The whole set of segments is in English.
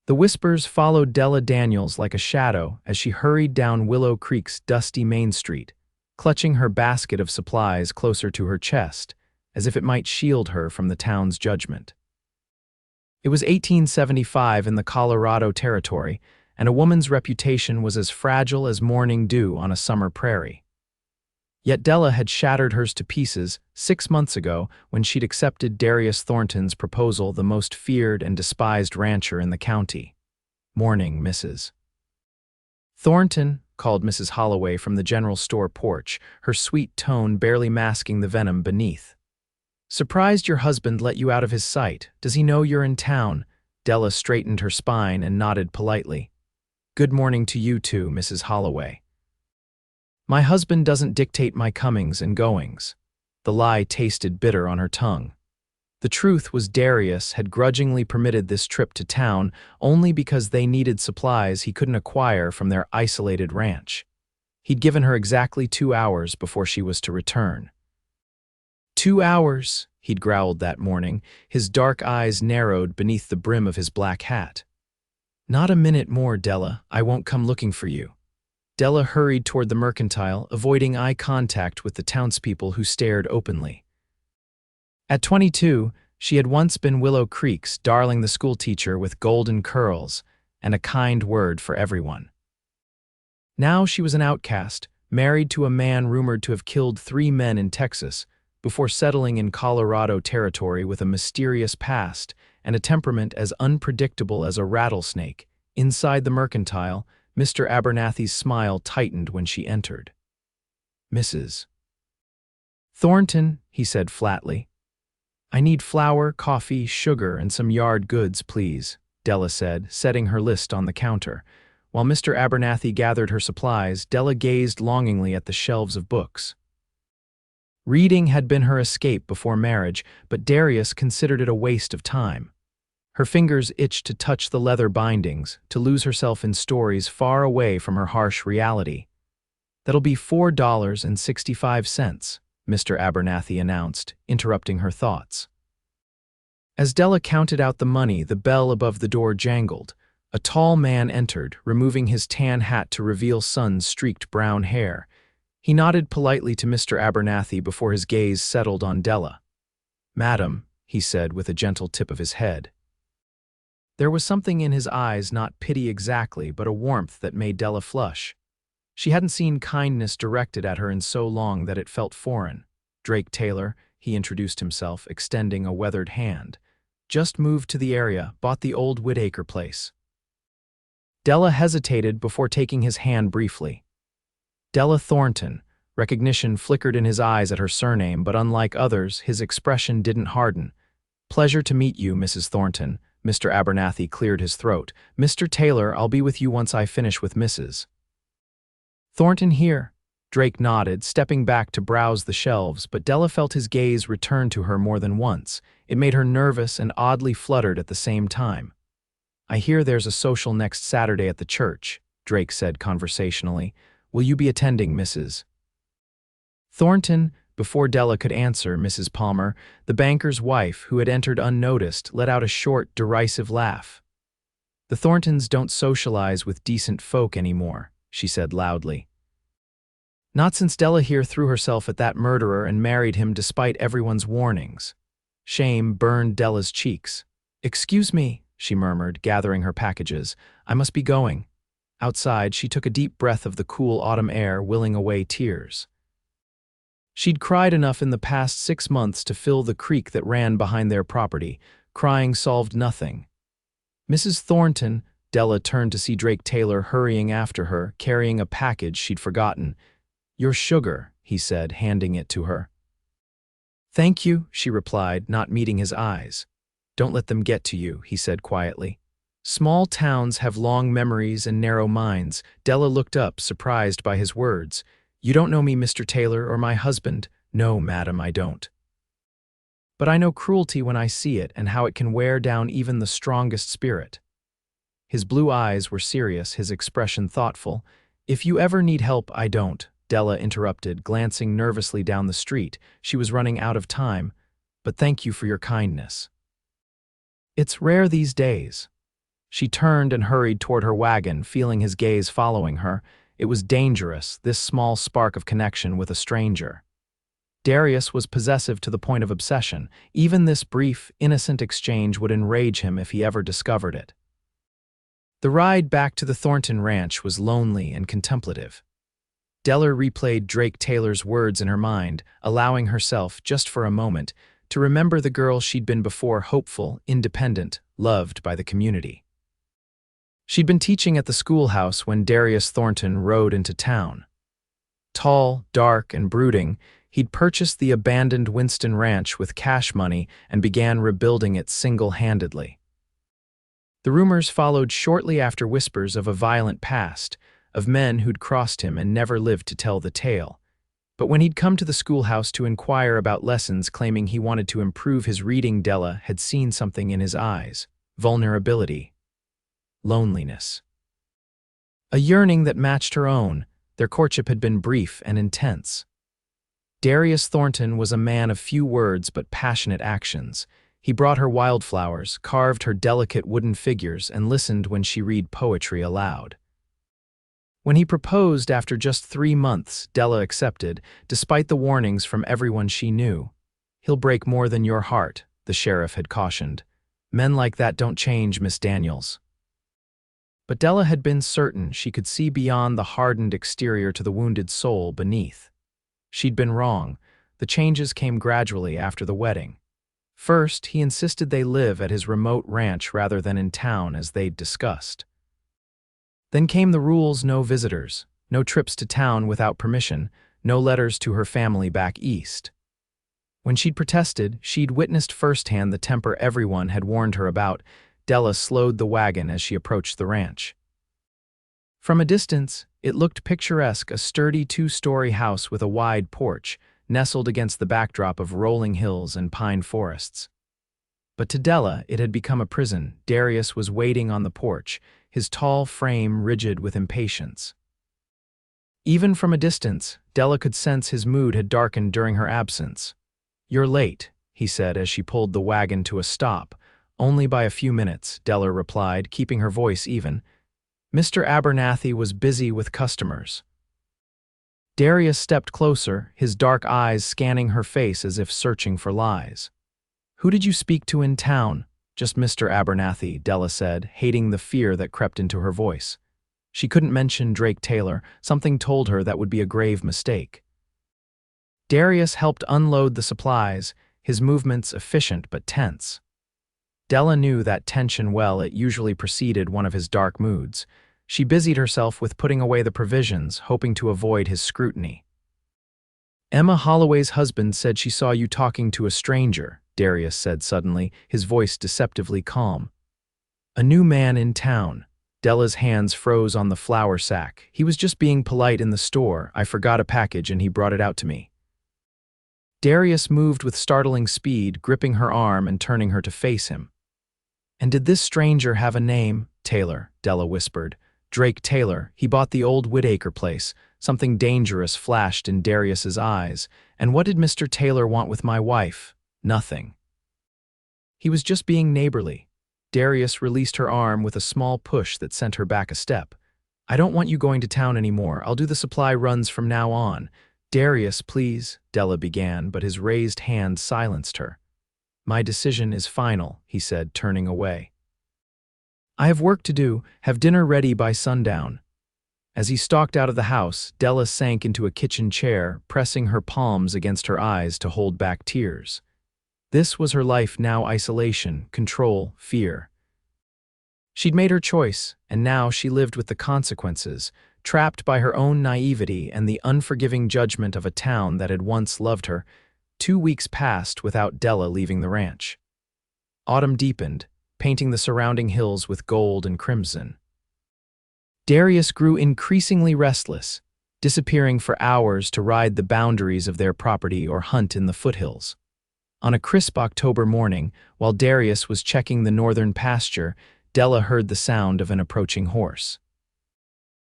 The whispers followed Della Daniels like a shadow as she hurried down Willow Creek's dusty Main Street, clutching her basket of supplies closer to her chest, as if it might shield her from the town's judgment. It was 1875 in the Colorado Territory, and a woman's reputation was as fragile as morning dew on a summer prairie. Yet Della had shattered hers to pieces 6 months ago when she'd accepted Darius Thornton's proposal, the most feared and despised rancher in the county. "Morning, Mrs. Thornton," called Mrs. Holloway from the general store porch, her sweet tone barely masking the venom beneath. "Surprised your husband let you out of his sight. Does he know you're in town?" Della straightened her spine and nodded politely. "Good morning to you too, Mrs. Holloway." "My husband doesn't dictate my comings and goings." The lie tasted bitter on her tongue. The truth was Darius had grudgingly permitted this trip to town only because they needed supplies he couldn't acquire from their isolated ranch. He'd given her exactly 2 hours before she was to return. 2 hours, he'd growled that morning, his dark eyes narrowed beneath the brim of his black hat. "Not a minute more, Della. I won't come looking for you." Della hurried toward the mercantile, avoiding eye contact with the townspeople who stared openly. At 22, she had once been Willow Creek's darling, the schoolteacher with golden curls and a kind word for everyone. Now she was an outcast, married to a man rumored to have killed 3 men in Texas before settling in Colorado Territory with a mysterious past and a temperament as unpredictable as a rattlesnake. Inside the mercantile, Mr. Abernathy's smile tightened when she entered. "Mrs. Thornton," he said flatly. "I need flour, coffee, sugar, and some yard goods, please," Della said, setting her list on the counter. While Mr. Abernathy gathered her supplies, Della gazed longingly at the shelves of books. Reading had been her escape before marriage, but Darius considered it a waste of time. Her fingers itched to touch the leather bindings, to lose herself in stories far away from her harsh reality. "That'll be $4.65, Mr. Abernathy announced, interrupting her thoughts. As Della counted out the money, the bell above the door jangled. A tall man entered, removing his tan hat to reveal Son's streaked brown hair. He nodded politely to Mr. Abernathy before his gaze settled on Della. "Madam," he said with a gentle tip of his head. There was something in his eyes, not pity exactly, but a warmth that made Della flush. She hadn't seen kindness directed at her in so long that it felt foreign. "Drake Taylor," he introduced himself, extending a weathered hand. "Just moved to the area, bought the old Whitaker place." Della hesitated before taking his hand briefly. Della Thornton. Recognition flickered in his eyes at her surname, but unlike others, his expression didn't harden. "Pleasure to meet you, Mrs. Thornton." Mr. Abernathy cleared his throat. "Mr. Taylor, I'll be with you once I finish with Mrs. Thornton here." Drake nodded, stepping back to browse the shelves, but Della felt his gaze return to her more than once. It made her nervous and oddly fluttered at the same time. "I hear there's a social next Saturday at the church," Drake said conversationally. "Will you be attending, Mrs. Thornton?" Before Della could answer, Mrs. Palmer, the banker's wife, who had entered unnoticed, let out a short, derisive laugh. "The Thorntons don't socialize with decent folk anymore," she said loudly. "Not since Della here threw herself at that murderer and married him despite everyone's warnings." Shame burned Della's cheeks. "Excuse me," she murmured, gathering her packages. "I must be going." Outside, she took a deep breath of the cool autumn air, willing away tears. She'd cried enough in the past 6 months to fill the creek that ran behind their property. Crying solved nothing. "Mrs. Thornton," Della turned to see Drake Taylor hurrying after her, carrying a package she'd forgotten. "Your sugar," he said, handing it to her. "Thank you," she replied, not meeting his eyes. "Don't let them get to you," he said quietly. "Small towns have long memories and narrow minds." Della looked up, surprised by his words. "You don't know me, Mr. Taylor, or my husband." "No, madam, I don't. But I know cruelty when I see it and how it can wear down even the strongest spirit." His blue eyes were serious, his expression thoughtful. "If you ever need help, I don't," Della interrupted, glancing nervously down the street. She was running out of time. "But thank you for your kindness. It's rare these days." She turned and hurried toward her wagon, feeling his gaze following her. It was dangerous, this small spark of connection with a stranger. Darius was possessive to the point of obsession. Even this brief, innocent exchange would enrage him if he ever discovered it. The ride back to the Thornton ranch was lonely and contemplative. Della replayed Drake Taylor's words in her mind, allowing herself, just for a moment, to remember the girl she'd been before: hopeful, independent, loved by the community. She'd been teaching at the schoolhouse when Darius Thornton rode into town. Tall, dark, and brooding, he'd purchased the abandoned Winston Ranch with cash money and began rebuilding it single-handedly. The rumors followed shortly after, whispers of a violent past, of men who'd crossed him and never lived to tell the tale. But when he'd come to the schoolhouse to inquire about lessons, claiming he wanted to improve his reading, Della had seen something in his eyes: vulnerability, loneliness. A yearning that matched her own. Their courtship had been brief and intense. Darius Thornton was a man of few words but passionate actions. He brought her wildflowers, carved her delicate wooden figures, and listened when she read poetry aloud. When he proposed after just 3 months, Della accepted, despite the warnings from everyone she knew. "He'll break more than your heart," the sheriff had cautioned. "Men like that don't change, Miss Daniels." But Della had been certain she could see beyond the hardened exterior to the wounded soul beneath. She'd been wrong. The changes came gradually after the wedding. First, he insisted they live at his remote ranch rather than in town as they'd discussed. Then came the rules: no visitors, no trips to town without permission, no letters to her family back east. When she'd protested, she'd witnessed firsthand the temper everyone had warned her about. Della slowed the wagon as she approached the ranch. From a distance, it looked picturesque: a sturdy 2-story house with a wide porch, nestled against the backdrop of rolling hills and pine forests. But to Della, it had become a prison. Darius was waiting on the porch, his tall frame rigid with impatience. Even from a distance, Della could sense his mood had darkened during her absence. "You're late," he said as she pulled the wagon to a stop. "Only by a few minutes," Della replied, keeping her voice even. "Mr. Abernathy was busy with customers." Darius stepped closer, his dark eyes scanning her face as if searching for lies. "Who did you speak to in town?" "Just Mr. Abernathy," Della said, hating the fear that crept into her voice. She couldn't mention Drake Taylor. Something told her that would be a grave mistake. Darius helped unload the supplies, his movements efficient but tense. Della knew that tension well. It usually preceded one of his dark moods. She busied herself with putting away the provisions, hoping to avoid his scrutiny. "Emma Holloway's husband said she saw you talking to a stranger," Darius said suddenly, his voice deceptively calm. "A new man in town." Della's hands froze on the flour sack. "He was just being polite in the store. I forgot a package and he brought it out to me." Darius moved with startling speed, gripping her arm and turning her to face him. "And did this stranger have a name?" "Taylor," Della whispered. "Drake Taylor. He bought the old Whitaker place." Something dangerous flashed in Darius's eyes. "And what did Mr. Taylor want with my wife?" "Nothing. He was just being neighborly." Darius released her arm with a small push that sent her back a step. "I don't want you going to town anymore. I'll do the supply runs from now on." "Darius, please," Della began, but his raised hand silenced her. "My decision is final," he said, turning away. "I have work to do. Have dinner ready by sundown." As he stalked out of the house, Della sank into a kitchen chair, pressing her palms against her eyes to hold back tears. This was her life now: isolation, control, fear. She'd made her choice, and now she lived with the consequences, trapped by her own naivety and the unforgiving judgment of a town that had once loved her. 2 weeks passed without Della leaving the ranch. Autumn deepened, painting the surrounding hills with gold and crimson. Darius grew increasingly restless, disappearing for hours to ride the boundaries of their property or hunt in the foothills. On a crisp October morning, while Darius was checking the northern pasture, Della heard the sound of an approaching horse.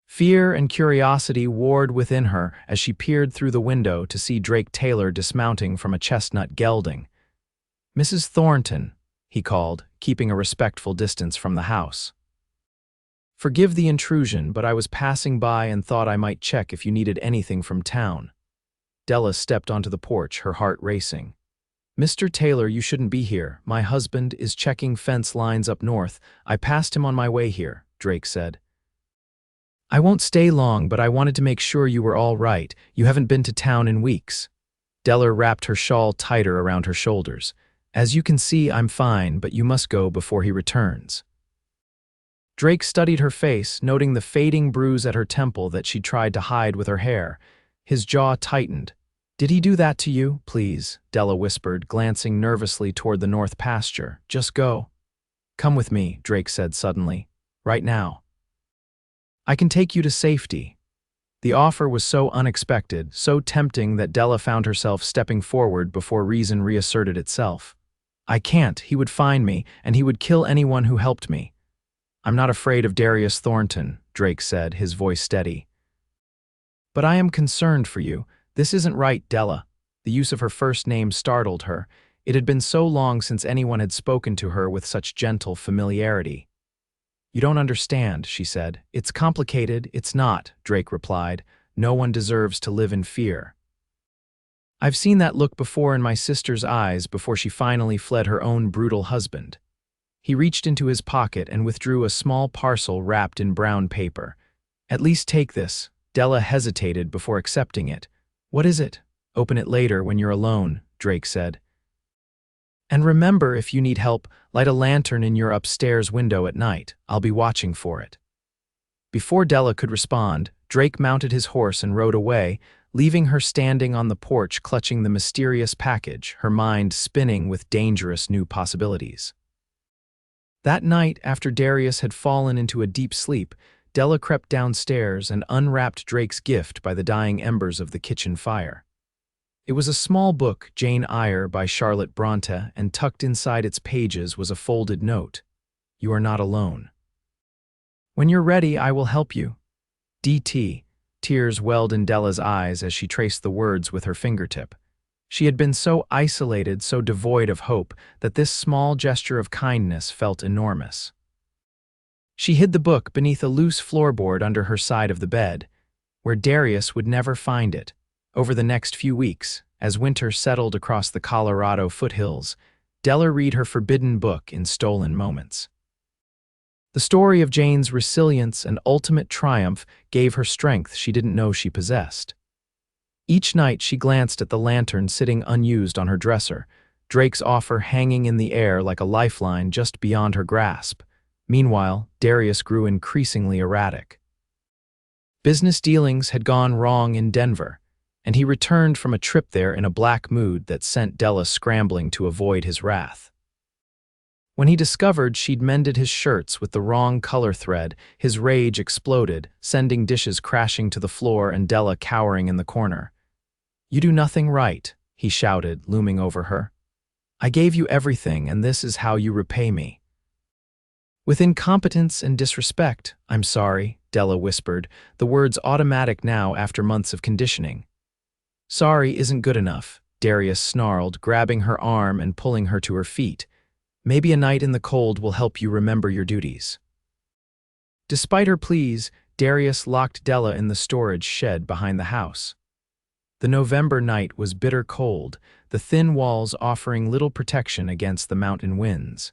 Fear and curiosity warred within her as she peered through the window to see Drake Taylor dismounting from a chestnut gelding. "Mrs. Thornton," he called, keeping a respectful distance from the house. Forgive the intrusion, but I was passing by and thought I might check if you needed anything from town. Della stepped onto the porch, her heart racing. Mr. Taylor, you shouldn't be here. My husband is checking fence lines up north. I passed him on my way here, Drake said. I won't stay long, but I wanted to make sure you were all right. You haven't been to town in weeks. Della wrapped her shawl tighter around her shoulders. As you can see, I'm fine, but you must go before he returns. Drake studied her face, noting the fading bruise at her temple that she'd tried to hide with her hair. His jaw tightened. Did he do that to you? Please, Della whispered, glancing nervously toward the north pasture. Just go. Come with me, Drake said suddenly. Right now. I can take you to safety. The offer was so unexpected, so tempting that Della found herself stepping forward before reason reasserted itself. I can't. He would find me, and he would kill anyone who helped me. I'm not afraid of Darius Thornton, Drake said, his voice steady. But I am concerned for you. This isn't right, Della. The use of her first name startled her. It had been so long since anyone had spoken to her with such gentle familiarity. You don't understand, she said. It's complicated. It's not, Drake replied. No one deserves to live in fear. I've seen that look before in my sister's eyes before she finally fled her own brutal husband. He reached into his pocket and withdrew a small parcel wrapped in brown paper. At least take this. Della hesitated before accepting it. What is it? Open it later when you're alone, Drake said. And remember, if you need help, light a lantern in your upstairs window at night. I'll be watching for it. Before Della could respond, Drake mounted his horse and rode away, leaving her standing on the porch clutching the mysterious package, her mind spinning with dangerous new possibilities. That night, after Darius had fallen into a deep sleep, Della crept downstairs and unwrapped Drake's gift by the dying embers of the kitchen fire. It was a small book, Jane Eyre by Charlotte Bronte, and tucked inside its pages was a folded note. You are not alone. When you're ready, I will help you. D.T. Tears welled in Della's eyes as she traced the words with her fingertip. She had been so isolated, so devoid of hope, that this small gesture of kindness felt enormous. She hid the book beneath a loose floorboard under her side of the bed, where Darius would never find it. Over the next few weeks, as winter settled across the Colorado foothills, Della read her forbidden book in stolen moments. The story of Jane's resilience and ultimate triumph gave her strength she didn't know she possessed. Each night she glanced at the lantern sitting unused on her dresser, Drake's offer hanging in the air like a lifeline just beyond her grasp. Meanwhile, Darius grew increasingly erratic. Business dealings had gone wrong in Denver, and he returned from a trip there in a black mood that sent Della scrambling to avoid his wrath. When he discovered she'd mended his shirts with the wrong color thread, his rage exploded, sending dishes crashing to the floor and Della cowering in the corner. You do nothing right, he shouted, looming over her. I gave you everything, and this is how you repay me. With incompetence and disrespect, I'm sorry, Della whispered, the words automatic now after months of conditioning. Sorry isn't good enough, Darius snarled, grabbing her arm and pulling her to her feet. Maybe a night in the cold will help you remember your duties. Despite her pleas, Darius locked Della in the storage shed behind the house. The November night was bitter cold, the thin walls offering little protection against the mountain winds.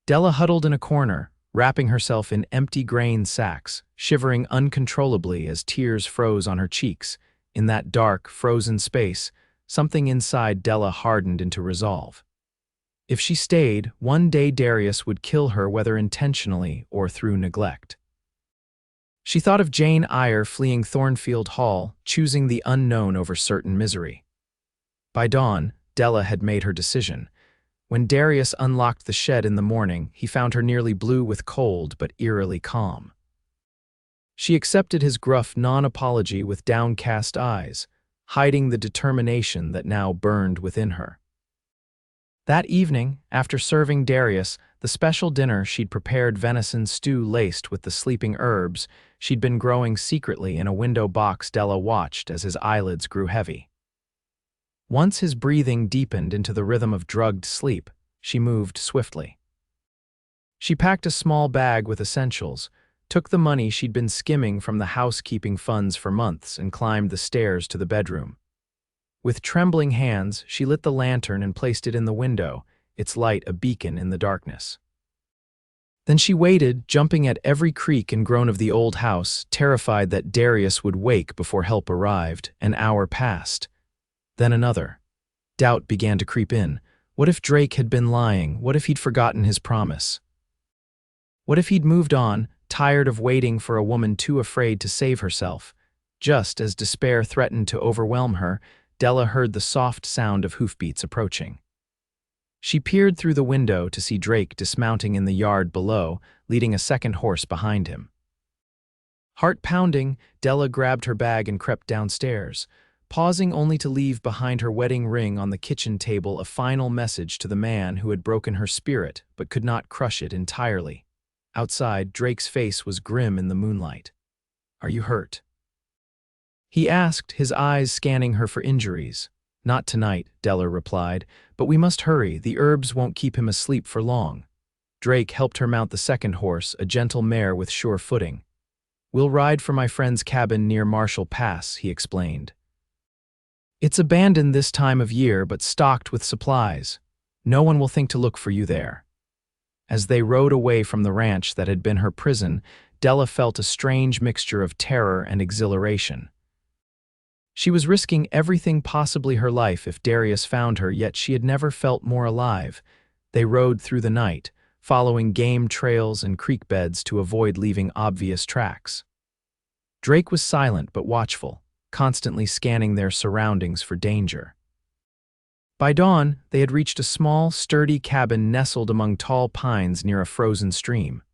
Della huddled in a corner, wrapping herself in empty grain sacks, shivering uncontrollably as tears froze on her cheeks. In that dark, frozen space, something inside Della hardened into resolve. If she stayed, one day Darius would kill her, whether intentionally or through neglect. She thought of Jane Eyre fleeing Thornfield Hall, choosing the unknown over certain misery. By dawn, Della had made her decision. When Darius unlocked the shed in the morning, he found her nearly blue with cold but eerily calm. She accepted his gruff non-apology with downcast eyes, hiding the determination that now burned within her. That evening, after serving Darius the special dinner she'd prepared, venison stew laced with the sleeping herbs she'd been growing secretly in a window box, Della watched as his eyelids grew heavy. Once his breathing deepened into the rhythm of drugged sleep, she moved swiftly. She packed a small bag with essentials, took the money she'd been skimming from the housekeeping funds for months, and climbed the stairs to the bedroom. With trembling hands, she lit the lantern and placed it in the window, its light a beacon in the darkness. Then she waited, jumping at every creak and groan of the old house, terrified that Darius would wake before help arrived. An hour passed. Then another. Doubt began to creep in. What if Drake had been lying? What if he'd forgotten his promise? What if he'd moved on, tired of waiting for a woman too afraid to save herself? Just as despair threatened to overwhelm her, Della heard the soft sound of hoofbeats approaching. She peered through the window to see Drake dismounting in the yard below, leading a second horse behind him. Heart pounding, Della grabbed her bag and crept downstairs, pausing only to leave behind her wedding ring on the kitchen table a final message to the man who had broken her spirit but could not crush it entirely. Outside, Drake's face was grim in the moonlight. "Are you hurt?" he asked, his eyes scanning her for injuries. "Not tonight," Della replied, "but we must hurry. The herbs won't keep him asleep for long." Drake helped her mount the second horse, a gentle mare with sure footing. "We'll ride for my friend's cabin near Marshall Pass," he explained. "It's abandoned this time of year, but stocked with supplies. No one will think to look for you there." As they rode away from the ranch that had been her prison, Della felt a strange mixture of terror and exhilaration. She was risking everything, possibly her life, if Darius found her, yet she had never felt more alive. They rode through the night, following game trails and creek beds to avoid leaving obvious tracks. Drake was silent but watchful, constantly scanning their surroundings for danger. By dawn, they had reached a small, sturdy cabin nestled among tall pines near a frozen stream.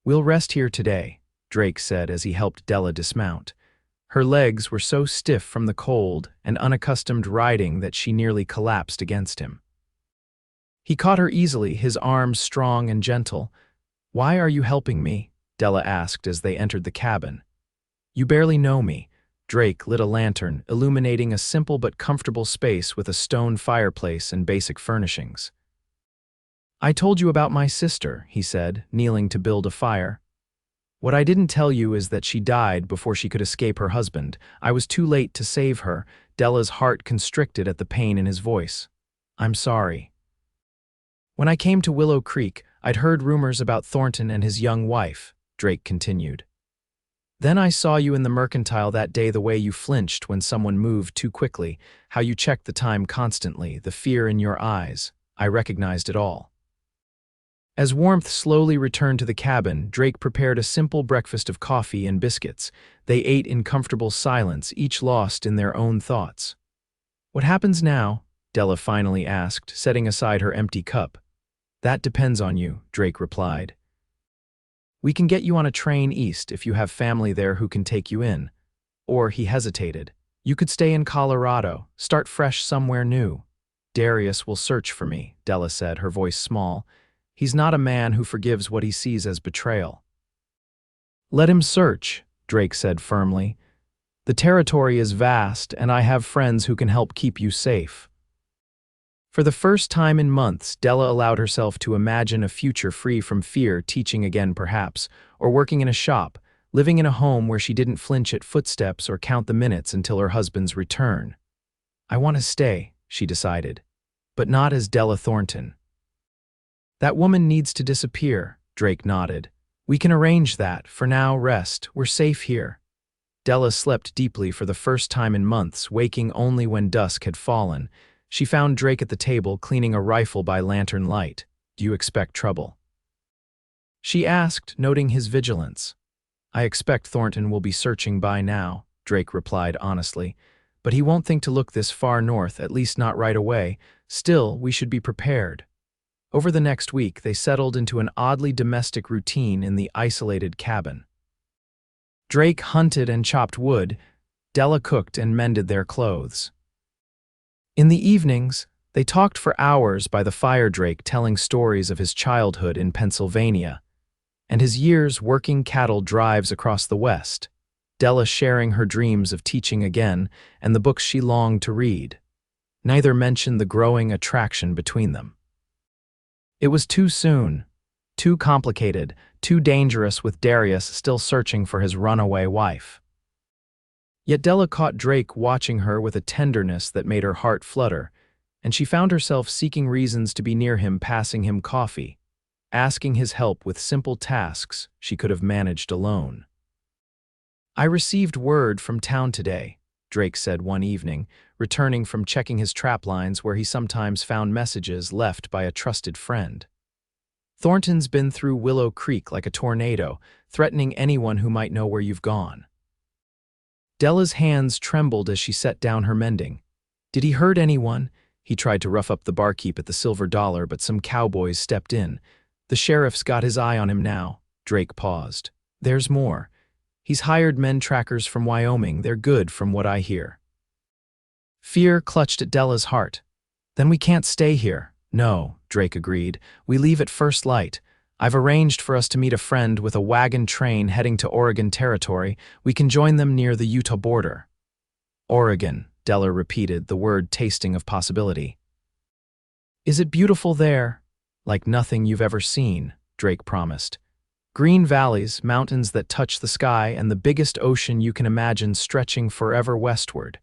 "We'll rest here today," Drake said as he helped Della dismount. Her legs were so stiff from the cold and unaccustomed riding that she nearly collapsed against him. He caught her easily, his arms strong and gentle. "Why are you helping me?" Della asked as they entered the cabin. "You barely know me." Drake lit a lantern, illuminating a simple but comfortable space with a stone fireplace and basic furnishings. "I told you about my sister," he said, kneeling to build a fire. "What I didn't tell you is that she died before she could escape her husband. I was too late to save her." Della's heart constricted at the pain in his voice. "I'm sorry. When I came to Willow Creek, I'd heard rumors about Thornton and his young wife," Drake continued. "Then I saw you in the mercantile that day, the way you flinched when someone moved too quickly, how you checked the time constantly, the fear in your eyes. I recognized it all." As warmth slowly returned to the cabin, Drake prepared a simple breakfast of coffee and biscuits. They ate in comfortable silence, each lost in their own thoughts. "What happens now?" Della finally asked, setting aside her empty cup. "That depends on you," Drake replied. "We can get you on a train east if you have family there who can take you in." Or he hesitated. "You could stay in Colorado, start fresh somewhere new." "Darius will search for me," Della said, her voice small. "He's not a man who forgives what he sees as betrayal." "Let him search," Drake said firmly. "The territory is vast, and I have friends who can help keep you safe." For the first time in months, Della allowed herself to imagine a future free from fear, teaching again perhaps, or working in a shop, living in a home where she didn't flinch at footsteps or count the minutes until her husband's return. "I want to stay," she decided, "but not as Della Thornton." "That woman needs to disappear," Drake nodded. "We can arrange that. For now, rest. We're safe here." Della slept deeply for the first time in months, waking only when dusk had fallen. She found Drake at the table, cleaning a rifle by lantern light. "Do you expect trouble?" she asked, noting his vigilance. "I expect Thornton will be searching by now," Drake replied honestly. "But he won't think to look this far north, at least not right away. Still, we should be prepared." Over the next week, they settled into an oddly domestic routine in the isolated cabin. Drake hunted and chopped wood. Della cooked and mended their clothes. In the evenings, they talked for hours by the fire, Drake telling stories of his childhood in Pennsylvania and his years working cattle drives across the West, Della sharing her dreams of teaching again and the books she longed to read. Neither mentioned the growing attraction between them. "It was too soon," Too complicated, too dangerous with Darius still searching for his runaway wife. Yet Della caught Drake watching her with a tenderness that made her heart flutter, and she found herself seeking reasons to be near him, passing him coffee, asking his help with simple tasks she could have managed alone. "I received word from town today," Drake said one evening, returning from checking his trap lines where he sometimes found messages left by a trusted friend. "Thornton's been through Willow Creek like a tornado, threatening anyone who might know where you've gone." Della's hands trembled as she set down her mending. Did he hurt anyone? He tried to rough up the barkeep at the Silver Dollar, but some cowboys stepped in. "The sheriff's got his eye on him now." Drake paused. "There's more. He's hired men trackers from Wyoming. They're good from what I hear." Fear clutched at Della's heart. "Then we can't stay here." "No," Drake agreed. "We leave at first light. I've arranged for us to meet a friend with a wagon train heading to Oregon Territory. We can join them near the Utah border." "Oregon," Della repeated, the word tasting of possibility. "Is it beautiful there?" "Like nothing you've ever seen," Drake promised. "Green valleys, mountains that touch the sky, and the biggest ocean you can imagine stretching forever westward."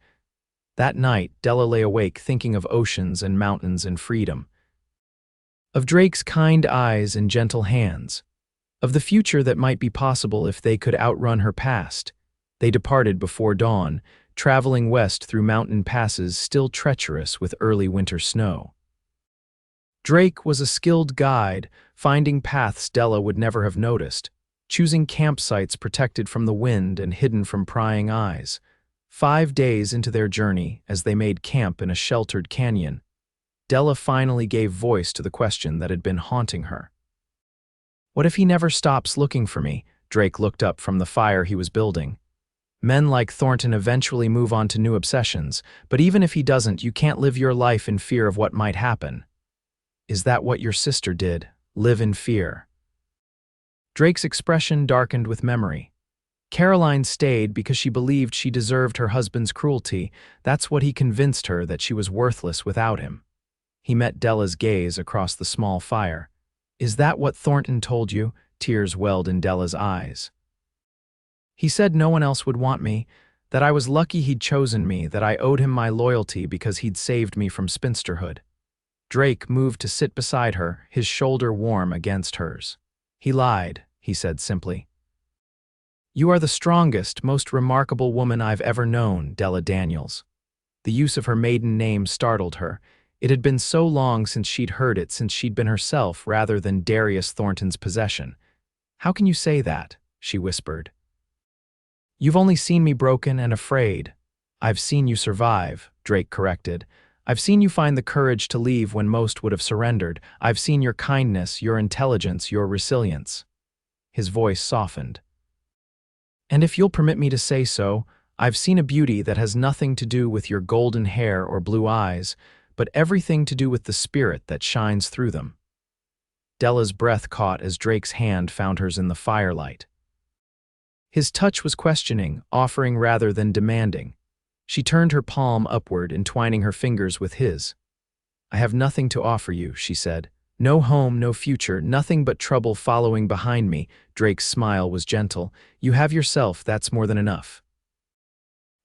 That night, Della lay awake thinking of oceans and mountains and freedom. Of Drake's kind eyes and gentle hands. Of the future that might be possible if they could outrun her past. They departed before dawn, traveling west through mountain passes still treacherous with early winter snow. Drake was a skilled guide, finding paths Della would never have noticed, choosing campsites protected from the wind and hidden from prying eyes. 5 days into their journey, as they made camp in a sheltered canyon, Della finally gave voice to the question that had been haunting her. "What if he never stops looking for me?" Drake looked up from the fire he was building. "Men like Thornton eventually move on to new obsessions, but even if he doesn't, you can't live your life in fear of what might happen." "Is that what your sister did? Live in fear?" Drake's expression darkened with memory. Caroline stayed because she believed she deserved her husband's cruelty. That's what he convinced her, that she was worthless without him. He met Della's gaze across the small fire. "Is that what Thornton told you?" Tears welled in Della's eyes. "He said no one else would want me, that I was lucky he'd chosen me, that I owed him my loyalty because he'd saved me from spinsterhood." Drake moved to sit beside her, his shoulder warm against hers. "He lied," he said simply. "You are the strongest, most remarkable woman I've ever known, Della Daniels." The use of her maiden name startled her. It had been so long since she'd heard it, since she'd been herself rather than Darius Thornton's possession. "How can you say that?" she whispered. "You've only seen me broken and afraid." "I've seen you survive," Drake corrected. "I've seen you find the courage to leave when most would have surrendered. I've seen your kindness, your intelligence, your resilience." His voice softened. "And if you'll permit me to say so, I've seen a beauty that has nothing to do with your golden hair or blue eyes, but everything to do with the spirit that shines through them." Della's breath caught as Drake's hand found hers in the firelight. His touch was questioning, offering rather than demanding. She turned her palm upward, entwining her fingers with his. "I have nothing to offer you," she said. "No home, no future, nothing but trouble following behind me." Drake's smile was gentle. "You have yourself, that's more than enough."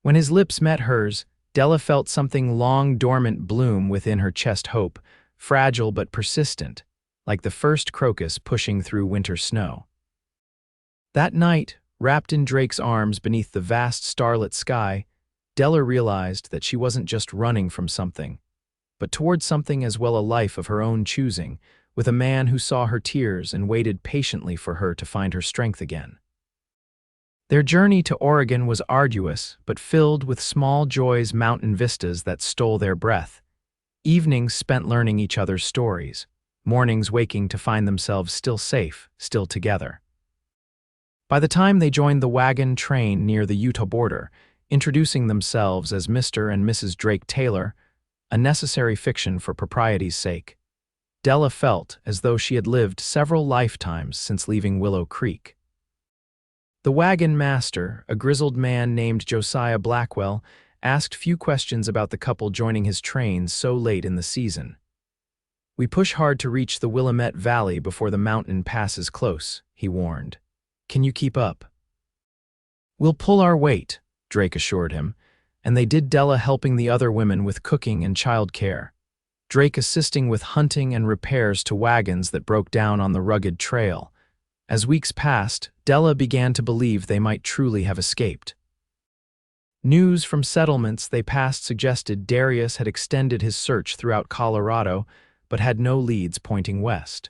When his lips met hers, Della felt something long dormant bloom within her chest, hope, fragile but persistent, like the first crocus pushing through winter snow. That night, wrapped in Drake's arms beneath the vast starlit sky, Della realized that she wasn't just running from something, but towards something as well, a life of her own choosing, with a man who saw her tears and waited patiently for her to find her strength again. Their journey to Oregon was arduous, but filled with small joys, mountain vistas that stole their breath. Evenings spent learning each other's stories, mornings waking to find themselves still safe, still together. By the time they joined the wagon train near the Utah border, introducing themselves as Mr. and Mrs. Drake Taylor, a necessary fiction for propriety's sake, Della felt as though she had lived several lifetimes since leaving Willow Creek. The wagon master, a grizzled man named Josiah Blackwell, asked few questions about the couple joining his train so late in the season. "We push hard to reach the Willamette Valley before the mountain passes close," he warned. "Can you keep up?" "We'll pull our weight," Drake assured him, and they did, Della helping the other women with cooking and child care, Drake assisting with hunting and repairs to wagons that broke down on the rugged trail. As weeks passed, Della began to believe they might truly have escaped. News from settlements they passed suggested Darius had extended his search throughout Colorado, but had no leads pointing west.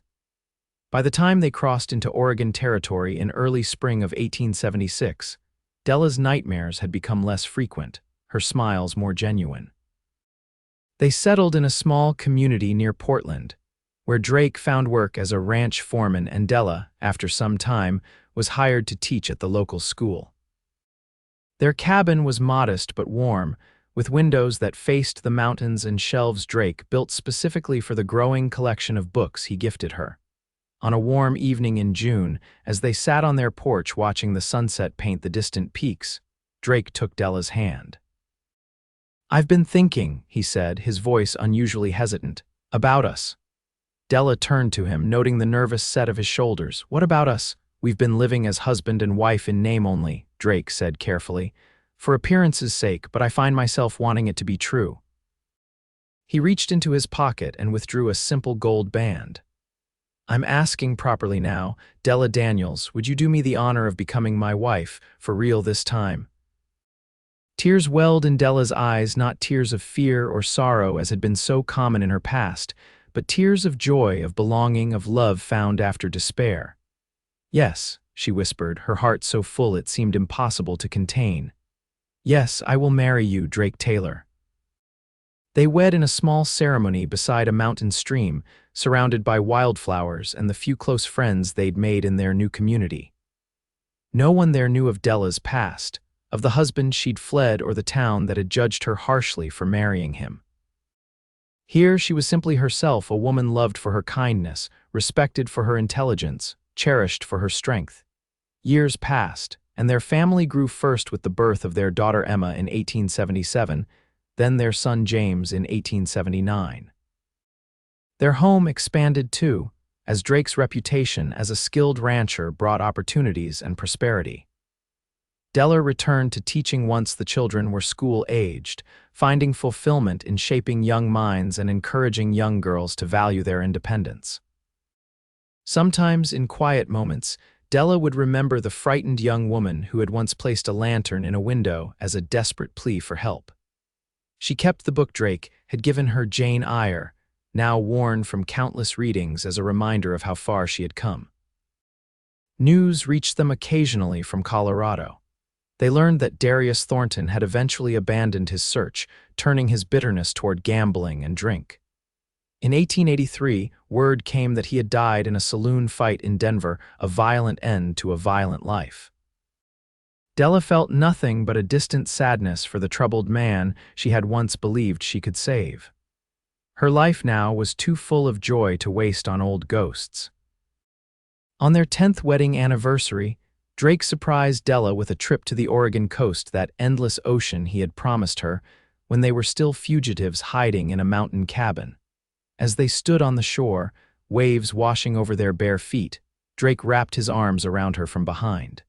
By the time they crossed into Oregon territory in early spring of 1876, Della's nightmares had become less frequent, her smiles more genuine. They settled in a small community near Portland, where Drake found work as a ranch foreman, and Della, after some time, was hired to teach at the local school. Their cabin was modest but warm, with windows that faced the mountains and shelves Drake built specifically for the growing collection of books he gifted her. On a warm evening in June, as they sat on their porch watching the sunset paint the distant peaks, Drake took Della's hand. "I've been thinking," he said, his voice unusually hesitant, "about us." Della turned to him, noting the nervous set of his shoulders. "What about us? We've been living as husband and wife in name only," Drake said carefully, "for appearance's sake, but I find myself wanting it to be true." He reached into his pocket and withdrew a simple gold band. "I'm asking properly now. Della Daniels, would you do me the honor of becoming my wife, for real this time?" Tears welled in Della's eyes, not tears of fear or sorrow as had been so common in her past, but tears of joy, of belonging, of love found after despair. "Yes," she whispered, her heart so full it seemed impossible to contain. "Yes, I will marry you, Drake Taylor." They wed in a small ceremony beside a mountain stream, surrounded by wildflowers and the few close friends they'd made in their new community. No one there knew of Della's past, of the husband she'd fled or the town that had judged her harshly for marrying him. Here she was simply herself, a woman loved for her kindness, respected for her intelligence, cherished for her strength. Years passed, and their family grew, first with the birth of their daughter Emma in 1877, then their son James in 1879. Their home expanded too, as Drake's reputation as a skilled rancher brought opportunities and prosperity. Della returned to teaching once the children were school-aged, finding fulfillment in shaping young minds and encouraging young girls to value their independence. Sometimes, in quiet moments, Della would remember the frightened young woman who had once placed a lantern in a window as a desperate plea for help. She kept the book Drake had given her, Jane Eyre, now worn from countless readings, as a reminder of how far she had come. News reached them occasionally from Colorado. They learned that Darius Thornton had eventually abandoned his search, turning his bitterness toward gambling and drink. In 1883, word came that he had died in a saloon fight in Denver, a violent end to a violent life. Della felt nothing but a distant sadness for the troubled man she had once believed she could save. Her life now was too full of joy to waste on old ghosts. On their 10th wedding anniversary, Drake surprised Della with a trip to the Oregon coast, that endless ocean he had promised her, when they were still fugitives hiding in a mountain cabin. As they stood on the shore, waves washing over their bare feet, Drake wrapped his arms around her from behind.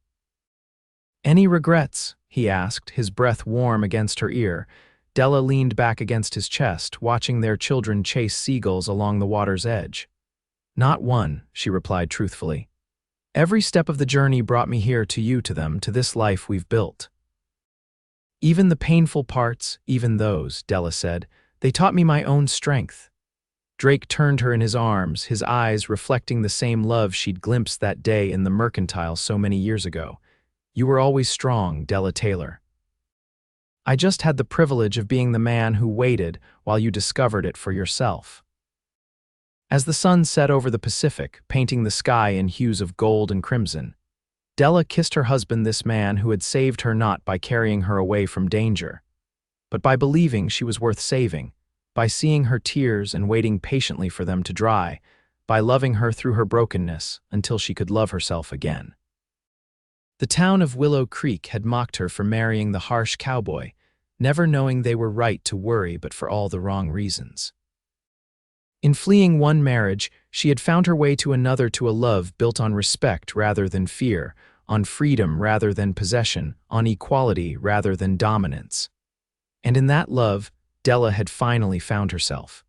"Any regrets?" he asked, his breath warm against her ear. Della leaned back against his chest, watching their children chase seagulls along the water's edge. "Not one," she replied truthfully. "Every step of the journey brought me here, to you, to them, to this life we've built." "Even the painful parts, even those," Della said, "they taught me my own strength." Drake turned her in his arms, his eyes reflecting the same love she'd glimpsed that day in the mercantile so many years ago. "You were always strong, Della Taylor. I just had the privilege of being the man who waited while you discovered it for yourself." As the sun set over the Pacific, painting the sky in hues of gold and crimson, Della kissed her husband, this man who had saved her not by carrying her away from danger, but by believing she was worth saving, by seeing her tears and waiting patiently for them to dry, by loving her through her brokenness until she could love herself again. The town of Willow Creek had mocked her for marrying the harsh cowboy, never knowing they were right to worry, but for all the wrong reasons. In fleeing one marriage, she had found her way to another, to a love built on respect rather than fear, on freedom rather than possession, on equality rather than dominance. And in that love, Della had finally found herself.